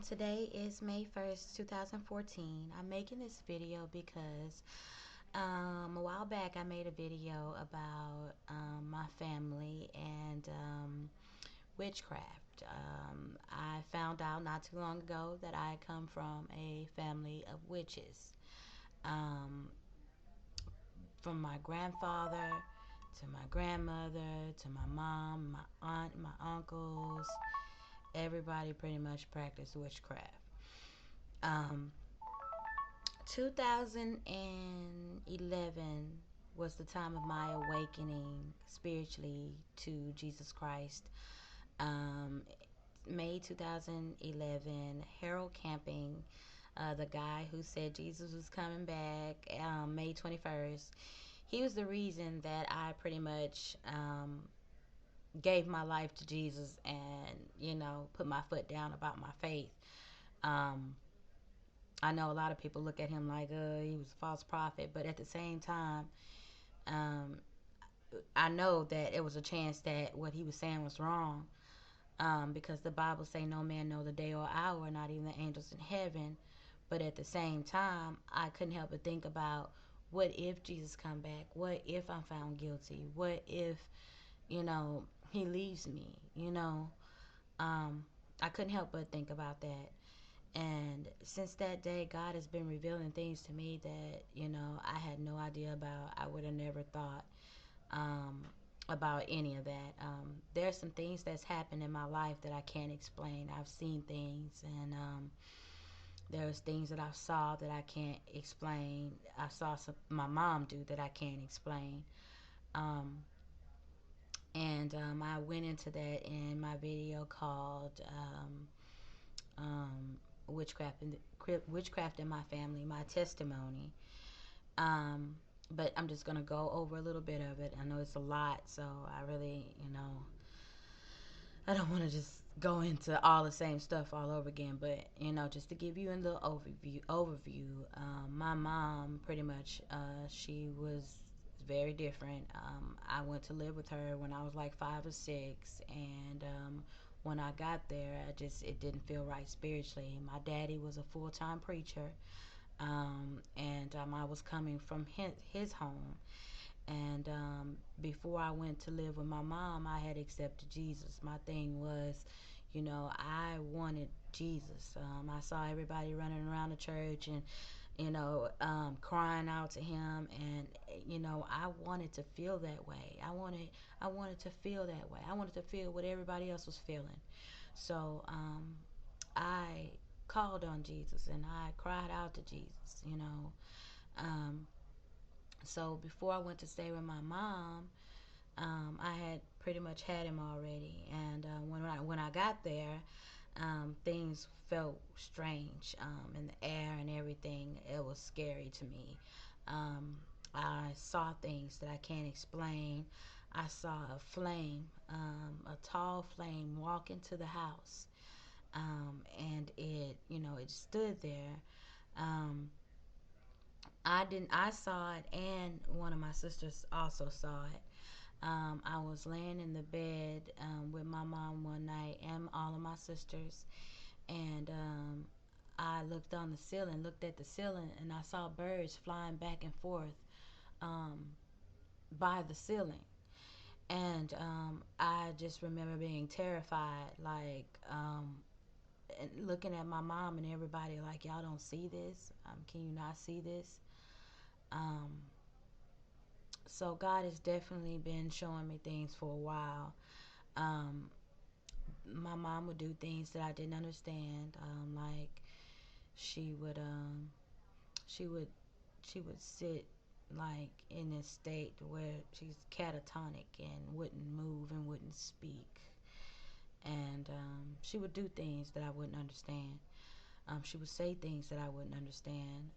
Today is May 1st, 2014. I'm making this video because a while back I made a video about my family and witchcraft. I found out not too long ago that I come from a family of witches. Um, from my grandfather to my grandmother to my mom, my aunt, my uncles, everybody pretty much practiced witchcraft. Um, 2011 was the time of my awakening spiritually to Jesus Christ. Um, May 2011, Harold Camping, the guy who said Jesus was coming back, May 21st, he was the reason that I pretty much gave my life to Jesus and, put my foot down about my faith. Um, I know a lot of people look at him like he was a false prophet, but at the same time, um, I know that it was a chance that what he was saying was wrong, because the Bible say no man know the day or hour, not even the angels in heaven. But at the same time, I couldn't help but think about, what if Jesus come back? What if I'm found guilty? What if he leaves me? Um, I couldn't help but think about that. And since that day, God has been revealing things to me that, I had no idea about. I would have never thought um, about any of that. There's some things that's happened in my life that I can't explain. I've seen things, and there's things that I saw that I can't explain. I saw my mom do that I can't explain. Um, and I went into that in my video called um, witchcraft in my family, my testimony. Um, but I'm just gonna go over a little bit of it. I know it's a lot, so I really, I don't want to just go into all the same stuff all over again. But just to give you a little overview. My mom, pretty much, she was very different. I went to live with her when I was like 5 or 6, and when I got there, it didn't feel right spiritually. My daddy was a full-time preacher, and I was coming from his home. And before I went to live with my mom, I had accepted Jesus. My thing was, I wanted Jesus. I saw everybody running around the church and, crying out to him, and I wanted to feel that way. I wanted to feel that way. I wanted to feel what everybody else was feeling. So I called on Jesus and I cried out to Jesus. Um, so before I went to stay with my mom, I had pretty much had him already. And when I got there, things felt strange in the air and everything. It was scary to me. Um, I saw things that I can't explain. I saw a flame, a tall flame, walk into the house, and it stood there. Um, I didn't. I saw it, and one of my sisters also saw it. I was laying in the bed with my mom one night and all of my sisters, and I looked at the ceiling, and I saw birds flying back and forth um, by the ceiling. And I just remember being terrified, like, and looking at my mom and everybody like, y'all don't see this? Can you not see this? Um, so God has definitely been showing me things for a while. Um, my mom would do things that I didn't understand. Like she would she would she would sit like in a state where she's catatonic and wouldn't move and wouldn't speak. And she would do things that I wouldn't understand. She would say things that I wouldn't understand.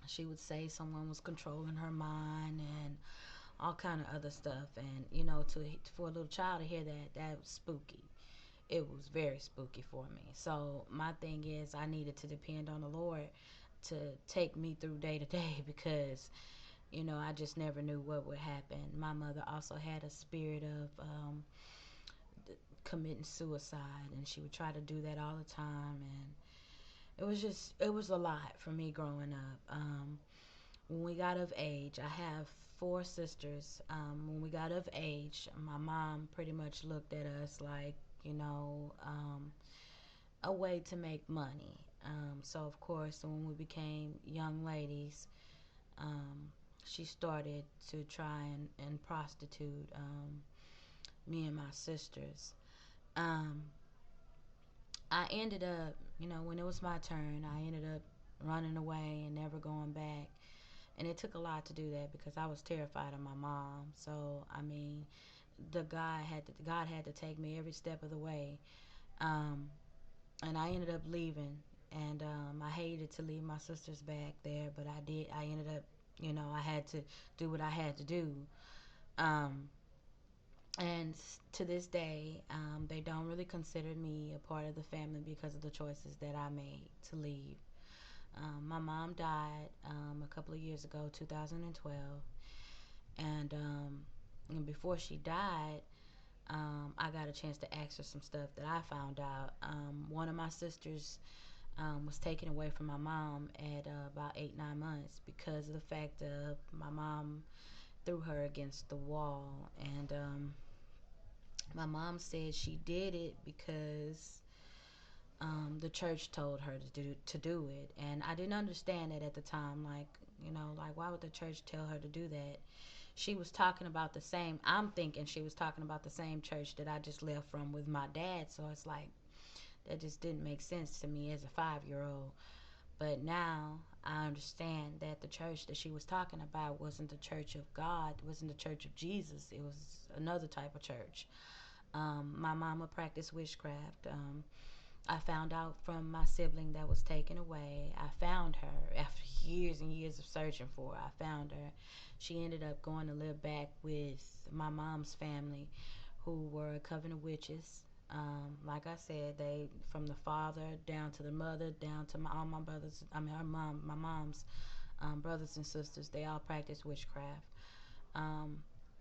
She would say someone was controlling her mind and all kind of other stuff. And for a little child to hear that was spooky. It was very spooky for me. So my thing is, I needed to depend on the Lord to take me through day to day, because I just never knew what would happen. My mother also had a spirit of committing suicide, and she would try to do that all the time, and it was a lot for me growing up. When we got of age, I have four sisters. When we got of age, my mom pretty much looked at us like, you know, a way to make money. So of course, when we became young ladies, um, she started to try and prostitute me and my sisters. Um, I ended up, you know, when it was my turn, I ended up running away and never going back. And it took a lot to do that because I was terrified of my mom. So I mean, God had to take me every step of the way. Um, and I ended up leaving, and I hated to leave my sisters back there, but I did. I ended up, you know, I had to do what I had to do. Um, and to this day, they don't really consider me a part of the family because of the choices that I made to leave. My mom died a couple of years ago, 2012, and before she died, I got a chance to ask her some stuff that I found out. One of my sisters was taken away from my mom at about 8, 9 months because of the fact of my mom threw her against the wall, and my mom said she did it because the church told her to do it, and I didn't understand it at the time. Like, you know, like, why would the church tell her to do that? She was talking about the same. I'm thinking she was talking about the same church that I just left from with my dad. So it's like that just didn't make sense to me as a 5 year old. But now I understand that the church that she was talking about wasn't the church of God, wasn't the church of Jesus. It was another type of church. My mama practiced witchcraft. I found out from my sibling that was taken away. I found her after years and years of searching for her. I found her. She ended up going to live back with my mom's family, who were a coven of witches. Like I said, they from the father down to the mother, down to all my brothers. I mean, my mom's brothers and sisters. They all practice witchcraft. Um,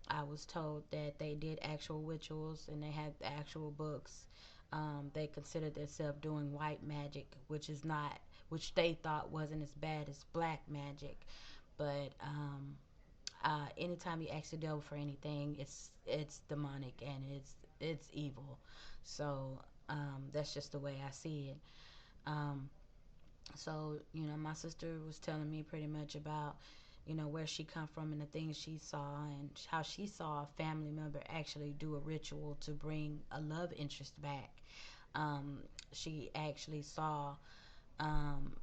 I was told that they did actual rituals and they had actual books. They considered themselves doing white magic, which is not, which they thought wasn't as bad as black magic. But anytime you ask the devil for anything, it's demonic and it's evil. So that's just the way I see it. Um, so you know, my sister was telling me pretty much about, you know, where she come from and the things she saw and how she saw a family member actually do a ritual to bring a love interest back. um, she actually saw um,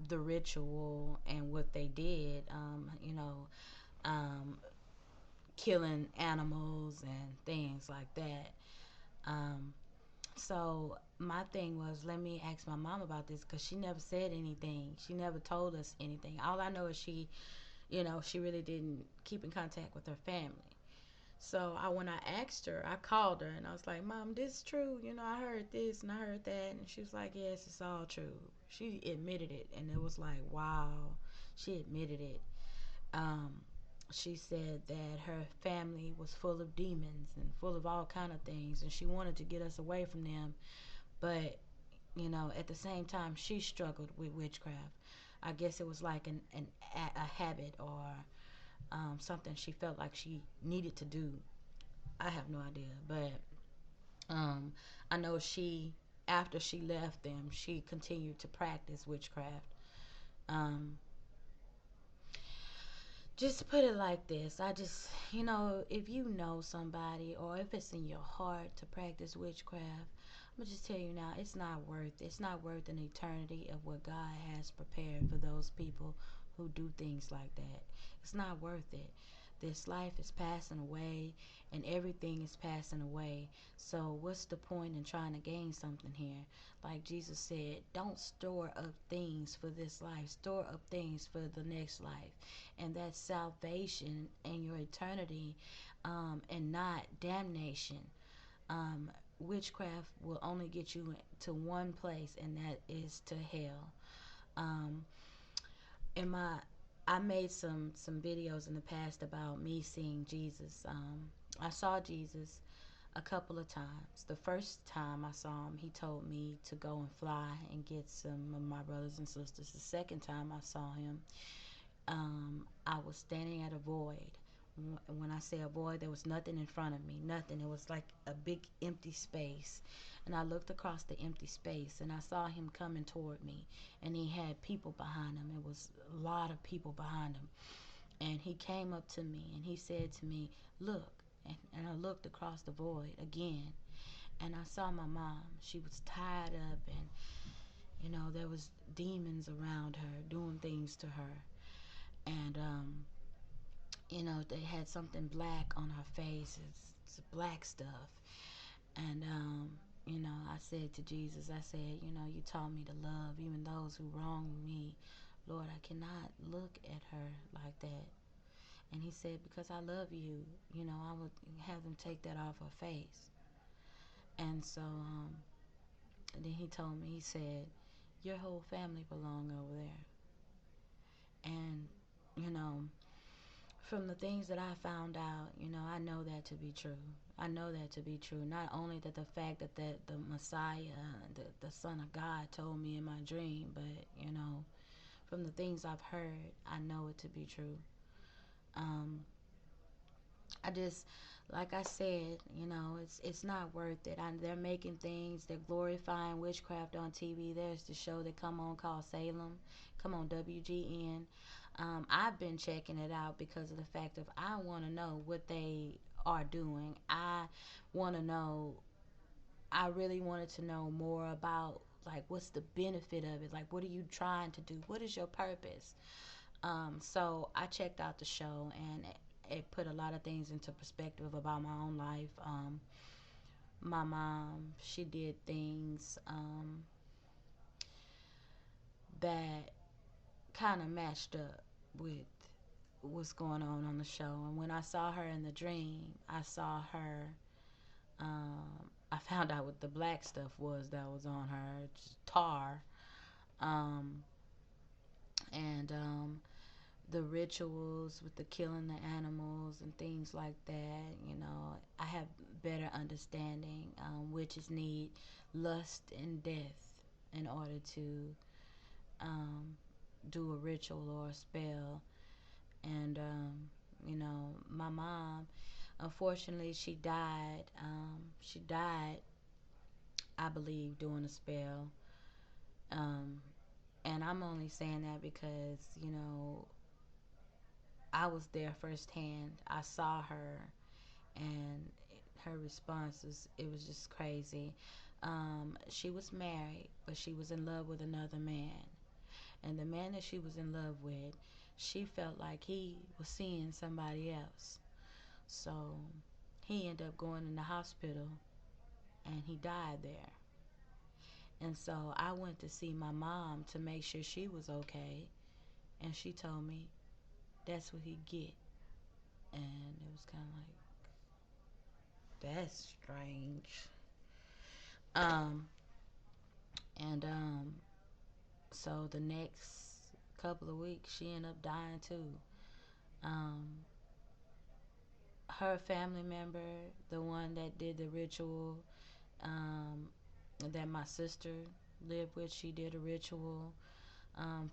the ritual and what they did, you know, um, killing animals and things like that. um, so my thing was, let me ask my mom about this because she never said anything. She never told us anything. All I know is she, you know, she really didn't keep in contact with her family. So when I asked her, I called her and I was like, Mom, this is true. You know, I heard this and I heard that. And she was like, yes, it's all true. She admitted it. And it was like, wow, she admitted it. Um, she said that her family was full of demons and full of all kind of things. And she wanted to get us away from them. But, you know, at the same time, she struggled with witchcraft. I guess it was like a habit or something she felt like she needed to do. I have no idea, but um, I know she, after she left them, she continued to practice witchcraft. Um, just to put it like this, I just, you know, if you know somebody or if it's in your heart to practice witchcraft, I'm gonna just tell you now, it's not worth an eternity of what God has prepared for those people who do things like that. It's not worth it. This life is passing away and everything is passing away. So what's the point in trying to gain something here? Like Jesus said, don't store up things for this life. Store up things for the next life. And that's salvation and your eternity, and not damnation. Witchcraft will only get you to one place, and that is to hell. Um, in my I made some videos in the past about me seeing Jesus. I saw Jesus a couple of times. The first time I saw him, he told me to go and fly and get some of my brothers and sisters. The second time I saw him, I was standing at a void. When I say a void, there was nothing in front of me, nothing. It was like a big empty space. And I looked across the empty space and I saw him coming toward me. And he had people behind him. It was a lot of people behind him. And he came up to me and he said to me, "Look." And I looked across the void again. And I saw my mom. She was tied up and, there was demons around her doing things to her. And they had something black on her face. It's black stuff. And I said to Jesus, I said, you taught me to love even those who wrong me. Lord, I cannot look at her like that. And he said, because I love you, I would have them take that off her face. And so then he told me, he said, your whole family belong over there. And, you know, from the things that I found out, I know that to be true. I know that to be true. Not only that the fact that the Messiah, the Son of God told me in my dream, but, from the things I've heard, I know it to be true. I just, like I said, it's not worth it. They're making things, they're glorifying witchcraft on TV. There's the show that come on called Salem, come on WGN. I've been checking it out because of the fact of I want to know what they are doing. Want to know. I really wanted to know more about like what's the benefit of it. Like, what are you trying to do? What is your purpose? So I checked out the show and it put a lot of things into perspective about my own life. My mom, she did things that kind of matched up with what's going on the show. And when I saw her in the dream, I saw her. I found out what the black stuff was that was on her. It's tar. Um, and the rituals with the killing the animals and things like that. I have better understanding. Witches need lust and death in order to um, do a ritual or a spell. And my mom, unfortunately, she died. She died, I believe, doing a spell. Um, and I'm only saying that because I was there firsthand. I saw her, and her response was it was just crazy. She was married, but she was in love with another man, and the man that she was in love with, she felt like he was seeing somebody else. So he ended up going in the hospital, and he died there. And so I went to see my mom to make sure she was okay, and she told me that's what he get. And it was kind of like, that's strange. Um, and so the next couple of weeks, she ended up dying too. Um, her family member, the one that did the ritual, um, that my sister lived with, she did a ritual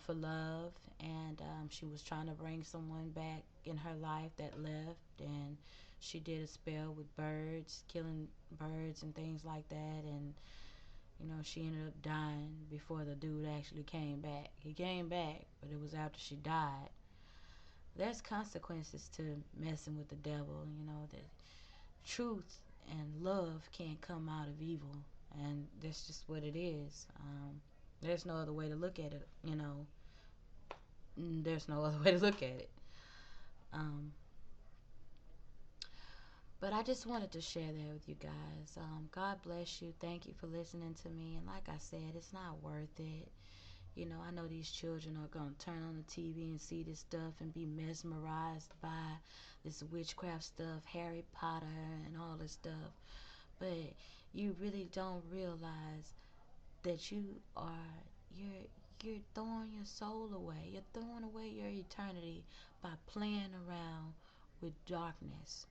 for love, and she was trying to bring someone back in her life that left, and she did a spell with birds, killing birds and things like that, and she ended up dying before the dude actually came back. He came back, but it was after she died. There's consequences to messing with the devil. That truth and love can't come out of evil, and that's just what it is. There's no other way to look at it. There's no other way to look at it. Um, but I just wanted to share that with you guys. God bless you. Thank you for listening to me. And like I said, it's not worth it. I know these children are going to turn on the TV and see this stuff and be mesmerized by this witchcraft stuff, Harry Potter and all this stuff. But you really don't realize that you're throwing your soul away. You're throwing away your eternity by playing around with darkness.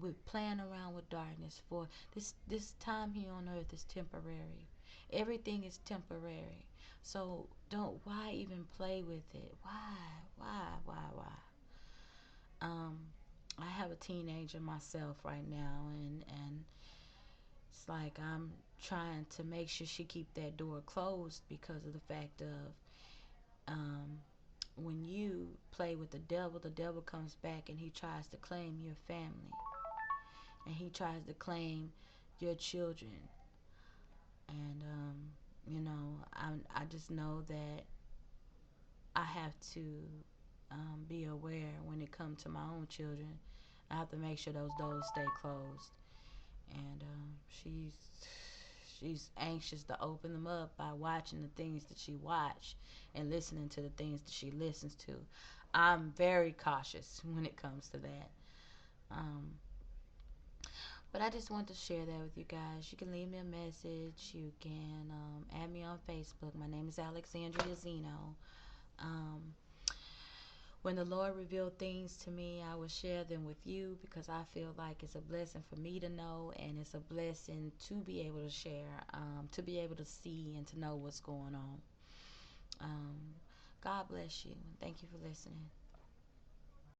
we're playing around with darkness. For this time here on earth is temporary. Everything is temporary. So don't, why even play with it? Why? Um, I have a teenager myself right now, and it's like I'm trying to make sure she keep that door closed because of the fact of um, when you play with the devil comes back and he tries to claim your family, and he tries to claim your children. And I just know that I have to be aware when it comes to my own children. I have to make sure those doors stay closed. And she's anxious to open them up by watching the things that she watch and listening to the things that she listens to. I'm very cautious when it comes to that. Um, but I just want to share that with you guys. You can leave me a message. You can add me on Facebook. My name is Alexandria Zeno. Um, when the Lord revealed things to me, I will share them with you because I feel like it's a blessing for me to know, and it's a blessing to be able to share, to be able to see and to know what's going on. Um, God bless you. Thank you for listening.